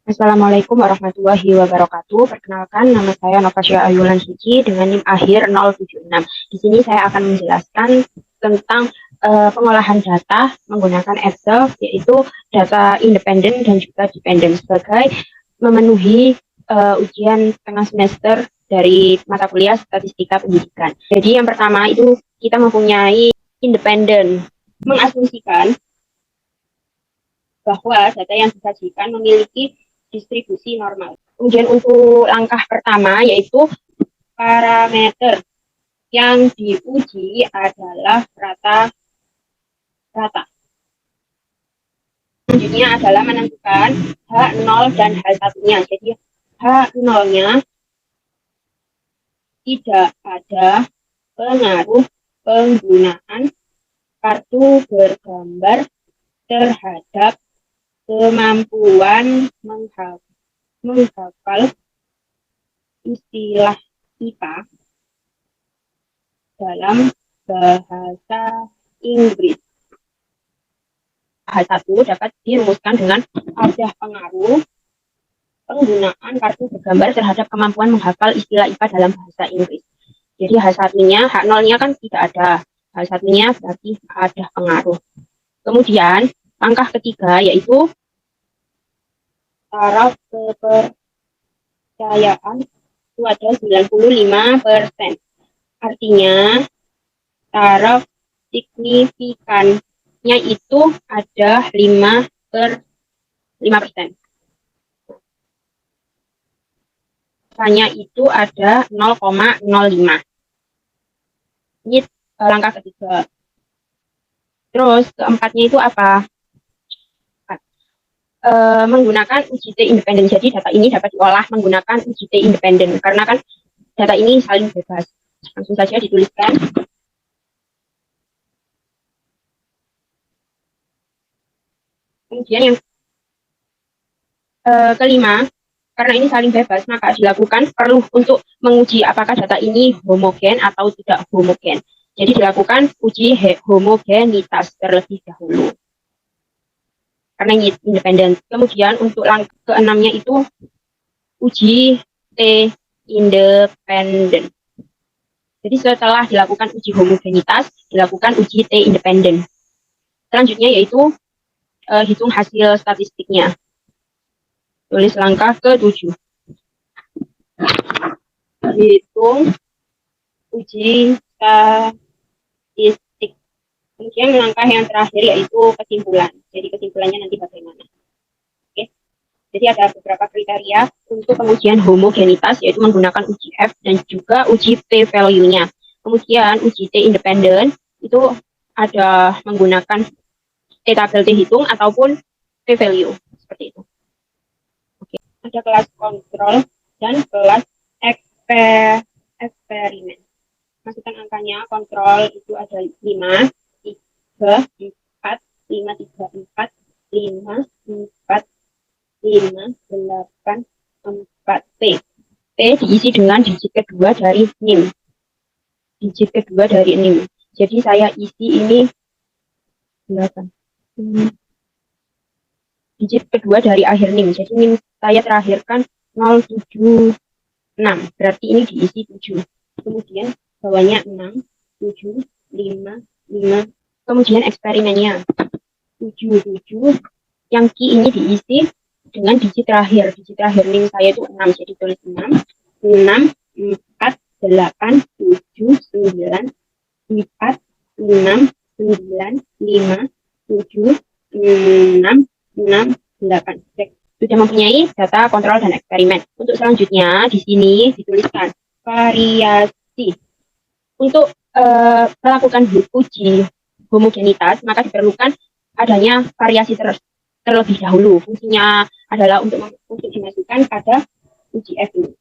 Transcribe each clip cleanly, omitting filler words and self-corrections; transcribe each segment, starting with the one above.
Assalamualaikum warahmatullahi wabarakatuh. Perkenalkan, nama saya Novasya Ayulan Suci dengan NIM akhir 076. Di sini saya akan menjelaskan tentang pengolahan data menggunakan Excel, yaitu data independen dan juga dependen sebagai memenuhi ujian tengah semester dari mata kuliah statistika pendidikan. Jadi yang pertama itu kita mempunyai independen, mengasumsikan bahwa data yang disajikan memiliki distribusi normal. Kemudian untuk langkah pertama yaitu parameter yang diuji adalah rata-rata. Selanjutnya adalah menentukan H0 dan H1-nya. Jadi H0-nya tidak ada pengaruh penggunaan kartu bergambar terhadap kemampuan menghafal istilah IPA dalam bahasa Inggris. H1 dapat dirumuskan dengan ada pengaruh penggunaan kartu bergambar terhadap kemampuan menghafal istilah IPA dalam bahasa Inggris. Jadi H1-nya, H0-nya kan tidak ada. H1-nya berarti ada pengaruh. Kemudian langkah ketiga yaitu taraf kepercayaan itu ada 95%. Artinya taraf signifikannya itu ada 5%. Sisanya itu ada 0,05. Ini langkah ketiga. Terus keempatnya itu apa? Menggunakan uji T independen. Jadi data ini dapat diolah menggunakan uji T independen karena kan data ini saling bebas. Langsung saja dituliskan. Kemudian yang kelima, karena ini saling bebas, maka dilakukan perlu untuk menguji apakah data ini homogen atau tidak homogen. Jadi dilakukan uji homogenitas terlebih dahulu. Karena ini independen. Kemudian untuk langkah keenamnya itu uji T independen. Jadi setelah dilakukan uji homogenitas, dilakukan uji T independen. Selanjutnya yaitu hitung hasil statistiknya. Tulis langkah ke-7. Hitung uji statistik. Kemudian langkah yang terakhir yaitu kesimpulan. Jadi kesimpulannya nanti bagaimana. Oke. Jadi ada beberapa kriteria untuk pengujian homogenitas yaitu menggunakan uji F dan juga uji p-value-nya. Kemudian uji T independen itu ada menggunakan tabel T hitung ataupun p-value seperti itu. Oke. Ada kelas kontrol dan kelas eksperimen. Masukkan angkanya, kontrol itu ada 5, 3, 4, 5, 3, 4, 5, 4, 5, 8, 4, P. P diisi dengan digit kedua dari NIM. Digit kedua dari NIM. Jadi saya isi ini 8. Digit kedua dari akhir NIM. Jadi NIM saya terakhirkan 076. Berarti ini diisi 7. Kemudian bawahnya 6, 7, 5, 5. Kemudian eksperimennya 7, 7. Yang key ini diisi dengan digit terakhir. Digit terakhir NIM saya itu 6. Jadi tulis 6, 6, 4, 8, 7, 9, 4, 6, 9, 5, 7, 6, 6, 8. Sudah mempunyai data kontrol dan eksperimen. Untuk selanjutnya di sini dituliskan variasi. Untuk melakukan uji homogenitas maka diperlukan adanya variasi terlebih dahulu. Fungsinya adalah untuk dimasukkan pada uji F ini.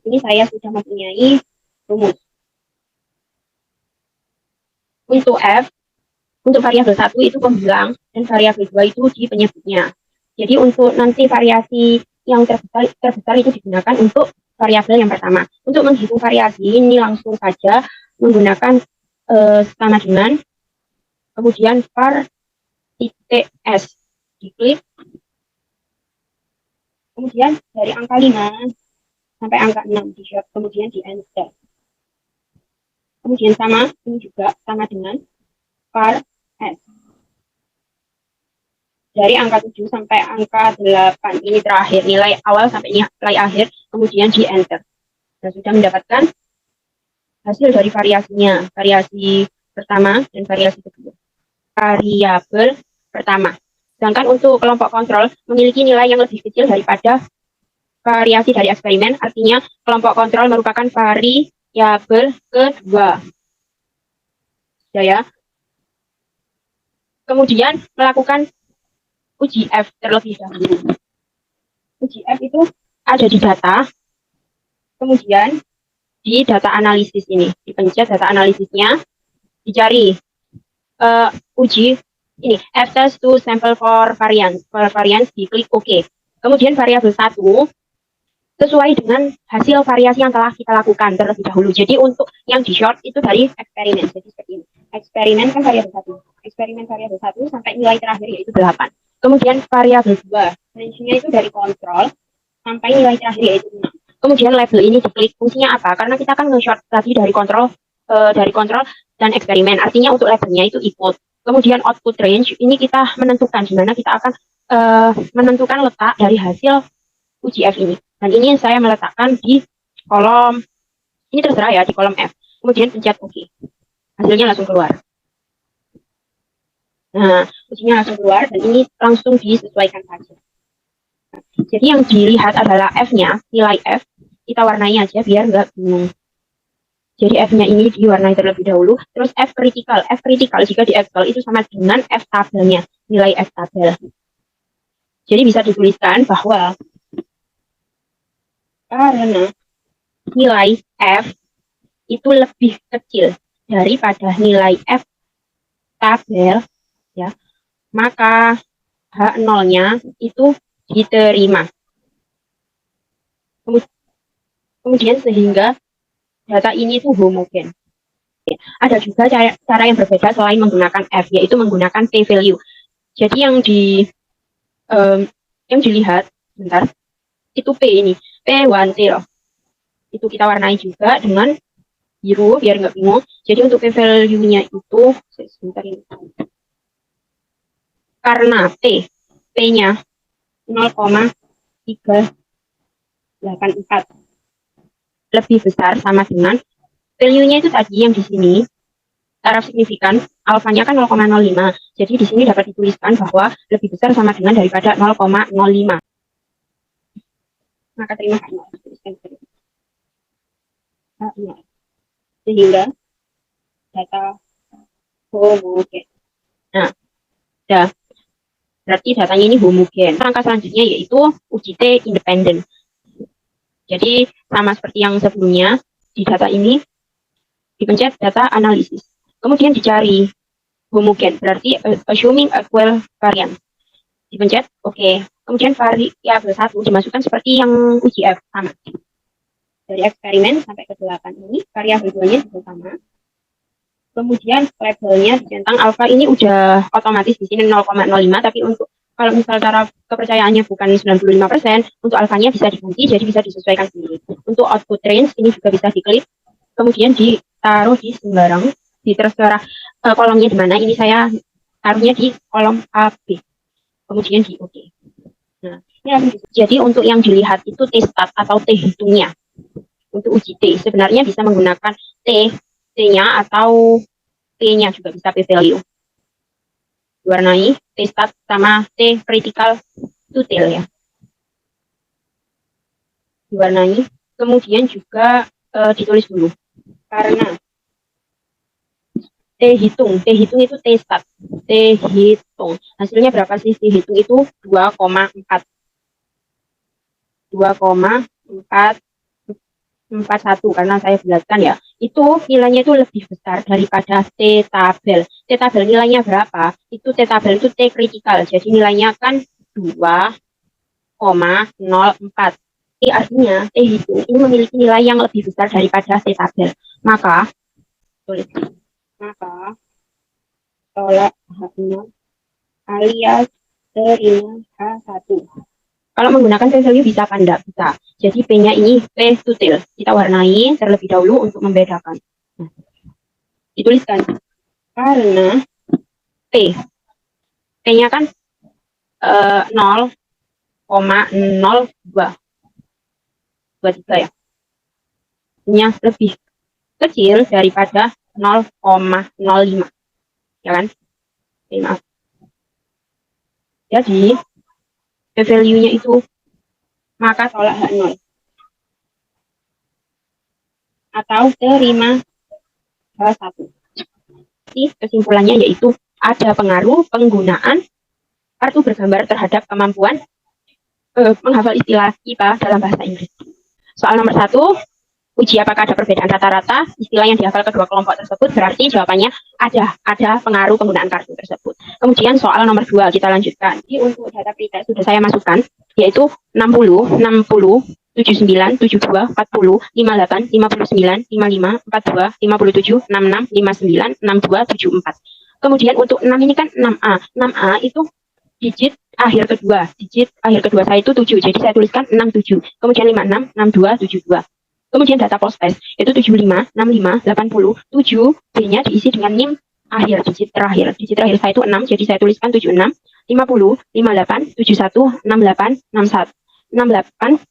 Ini saya sudah mempunyai rumus. Untuk F, untuk variabel 1 itu pembilang dan variabel 2 itu di penyebutnya. Jadi untuk nanti variasi yang terbesar itu digunakan untuk variabel yang pertama. Untuk menghitung variasi ini langsung saja menggunakan sama dengan kemudian var titik S diklik. Kemudian dari angka 5 sampai angka 6 di short, kemudian di enter. Kemudian sama, ini juga sama dengan var s. Dari angka 7 sampai angka 8, ini terakhir, nilai awal sampai nilai akhir, kemudian di enter. Nah, sudah mendapatkan hasil dari variasinya, variasi pertama dan variasi kedua. Variabel pertama. Sedangkan untuk kelompok kontrol memiliki nilai yang lebih kecil daripada variasi dari eksperimen, artinya kelompok kontrol merupakan variabel kedua. Ya. Kemudian melakukan uji F terlebih dahulu. Uji F itu ada di data, kemudian di data analisis ini, dipencet data analisisnya, dicari uji ini access to sample for variance, diklik OK. Kemudian variabel 1 sesuai dengan hasil variasi yang telah kita lakukan terlebih dahulu. Jadi untuk yang di short itu dari eksperimen. Jadi seperti ini. Eksperimen kan variabel 1. Eksperimen variabel 1 sampai nilai terakhir yaitu 8. Kemudian variabel 2, range-nya itu dari kontrol sampai nilai terakhir yaitu 6. Kemudian label ini diklik, fungsinya apa? Karena kita kan nge-short tadi dari kontrol dan eksperimen. Artinya untuk labelnya itu ikut. Kemudian output range ini kita menentukan di mana kita akan menentukan letak dari hasil uji F ini. Dan ini saya meletakkan di kolom, ini terserah ya, di kolom F. Kemudian pencet OK. Hasilnya langsung keluar. Nah, ujinya langsung keluar dan ini langsung disesuaikan saja. Jadi yang dilihat adalah F-nya, nilai F. Kita warnai aja biar nggak bingung. Jadi F-nya ini diwarnai terlebih dahulu. Terus F kritikal. F kritikal jika di Excel itu sama dengan F tabelnya. Nilai F tabel. Jadi bisa dituliskan bahwa karena nilai F itu lebih kecil daripada nilai F tabel, ya, maka H0-nya itu diterima. Kemudian sehingga data ini itu homogen. Ada juga cara yang berbeda selain menggunakan F, yaitu menggunakan p-value. Jadi yang dilihat, bentar, itu P ini, P10. Itu kita warnai juga dengan biru, biar nggak bingung. Jadi untuk p-value-nya itu, sebentar ini. Karena P-nya 0,384 lebih besar sama dengan value-nya itu tadi yang di sini, taraf signifikan, alfanya kan 0,05. Jadi di sini dapat dituliskan bahwa lebih besar sama dengan daripada 0,05. Maka terima H0. Sehingga data homogen. Nah, ya. Berarti datanya ini homogen. Langkah selanjutnya yaitu uji T independen. Jadi sama seperti yang sebelumnya, di data ini dipencet data analisis. Kemudian dicari homogen, berarti assuming equal variance. Dipencet OK. Kemudian variabel 1 dimasukkan seperti yang uji F, sama. Dari eksperimen sampai ke 8 ini, variabel 2-nya juga sama. Kemudian labelnya dicentang alfa ini udah otomatis di sini 0,05, tapi untuk kalau misal cara kepercayaannya bukan 95%, untuk alfanya bisa diganti, jadi bisa disesuaikan sendiri. Untuk output range ini juga bisa diklik, kemudian ditaruh di sembarang, di terserah kolomnya di mana. Ini saya taruhnya di kolom AB, kemudian di OK. Nah, jadi untuk yang dilihat itu T-stat atau T-hitungnya. Untuk uji T, sebenarnya bisa menggunakan T-nya atau T-nya juga bisa p-value. Diwarnai T-stat sama T critical to tail ya. Diwarnai. Kemudian juga ditulis dulu. Karena T-hitung itu T-stat. T-hitung. Hasilnya berapa sih? T-hitung itu 2,4. 2,441 karena saya jelaskan ya. Itu nilainya itu lebih besar daripada T-tabel. T-tabel nilainya berapa? Itu T-tabel itu T kritikal. Jadi nilainya kan 2,04. Artinya T-hitung ini memiliki nilai yang lebih besar daripada T-tabel. Maka tolak H0 alias terima H1. Kalau menggunakan P value bisa apa enggak? Bisa. Jadi P-nya ini P tutil. Kita warnai terlebih dahulu untuk membedakan. Nah, dituliskan karena P. P-nya kan 0,02. 23 ya. Nya lebih kecil daripada 0,05. Ya kan? Oke, maaf. Jadi, value-nya itu maka tolak H0. Atau terima H1. Jadi, kesimpulannya yaitu ada pengaruh penggunaan kartu bergambar terhadap kemampuan menghafal istilah IPA dalam bahasa Inggris. Soal nomor 1, uji apakah ada perbedaan rata-rata istilah yang dihafal kedua kelompok tersebut, berarti jawabannya ada pengaruh penggunaan kartu tersebut. Kemudian soal nomor 2 kita lanjutkan. Jadi untuk data pretest sudah saya masukkan, yaitu 60, 60, 79, 72, 40, 58, 59, 55, 42, 57, 66, 59, 62, 74. Kemudian untuk 6 ini kan 6A. 6A itu digit akhir kedua saya itu 7, jadi saya tuliskan 67. Kemudian 56, 62, 72. Kemudian data post-test itu 75, 65, 80, 7, B-nya diisi dengan NIM akhir, digit terakhir saya itu 6, jadi saya tuliskan 76, 50, 58, 71, 68, 61, 68,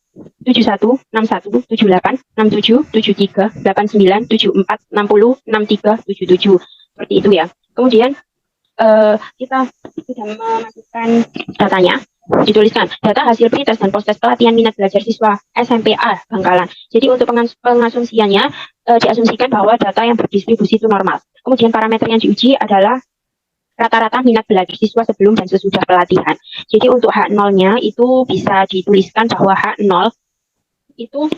71, 61, 78, 67, 73, 89, 74, 60, 63, 77. Seperti itu ya. Kemudian kita sudah memasukkan datanya, dituliskan data hasil pretest dan post-test pelatihan minat belajar siswa SMPA Bangkalan. Jadi untuk pengasumsiannya diasumsikan bahwa data yang berdistribusi itu normal. Kemudian parameter yang diuji adalah rata-rata minat belajar siswa sebelum dan sesudah pelatihan. Jadi untuk H0-nya itu bisa dituliskan bahwa H0 itu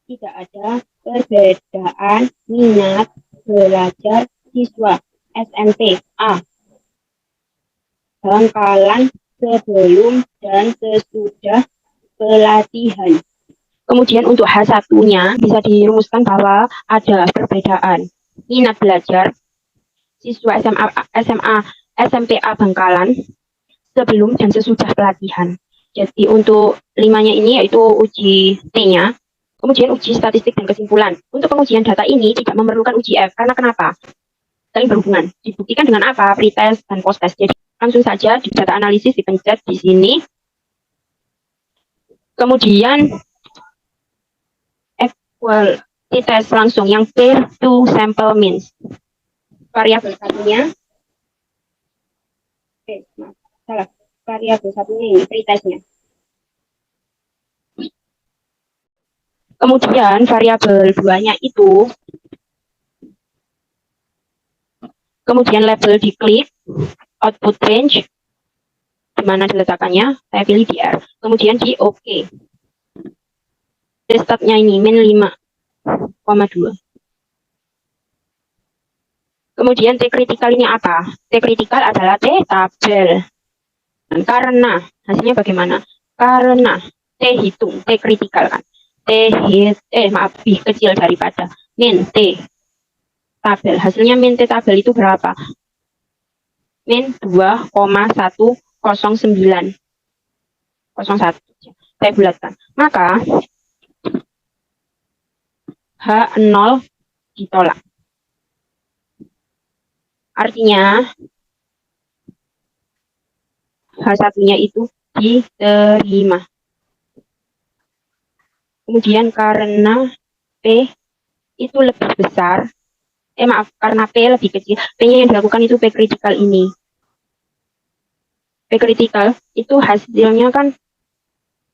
tidak ada perbedaan minat belajar siswa SMPA Bangkalan sebelum dan sesudah pelatihan. Kemudian untuk H1-nya bisa dirumuskan bahwa ada perbedaan minat belajar siswa SMPA Bangkalan sebelum dan sesudah pelatihan. Jadi untuk 5-nya ini yaitu uji T-nya. Kemudian uji statistik dan kesimpulan. Untuk pengujian data ini tidak memerlukan uji F. Karena kenapa? Saling berhubungan. Dibuktikan dengan apa? Pretest dan post-test. Jadi langsung saja di data analisis dipencet di sini. Kemudian equal t-test langsung yang pair to sample means. Variabel satunya. Salah. Variabel satunya ini pretestnya. Kemudian variabel 2-nya itu, kemudian label diklik, output range, di mana diletakkannya, saya pilih di R. Kemudian di OK. Statnya ini min 5,2. Kemudian T kritikal ini apa? T kritikal adalah T tabel. Dan karena, hasilnya bagaimana? Karena T hitung, T kritikal kan. Lebih kecil daripada min T tabel. Hasilnya min T tabel itu berapa? Min 2,109. 01. Saya bulatkan. Maka H0 ditolak. Artinya H1-nya itu diterima. Kemudian karena P itu lebih besar, karena P lebih kecil, P-nya yang dilakukan itu P kritikal ini. P kritikal itu hasilnya kan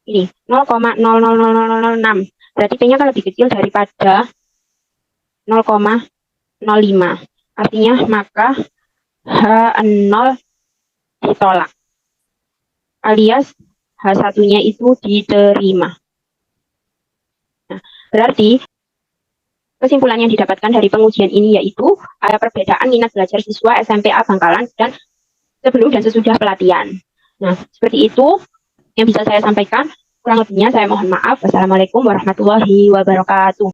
ini 0,000006. Berarti P-nya kan lebih kecil daripada 0,05. Artinya maka H0 ditolak. Alias H1-nya itu diterima. Nah, berarti kesimpulan yang didapatkan dari pengujian ini yaitu ada perbedaan minat belajar siswa SMPA Bangkalan dan sebelum dan sesudah pelatihan. Nah, seperti itu yang bisa saya sampaikan. Kurang lebihnya saya mohon maaf. Wassalamualaikum warahmatullahi wabarakatuh.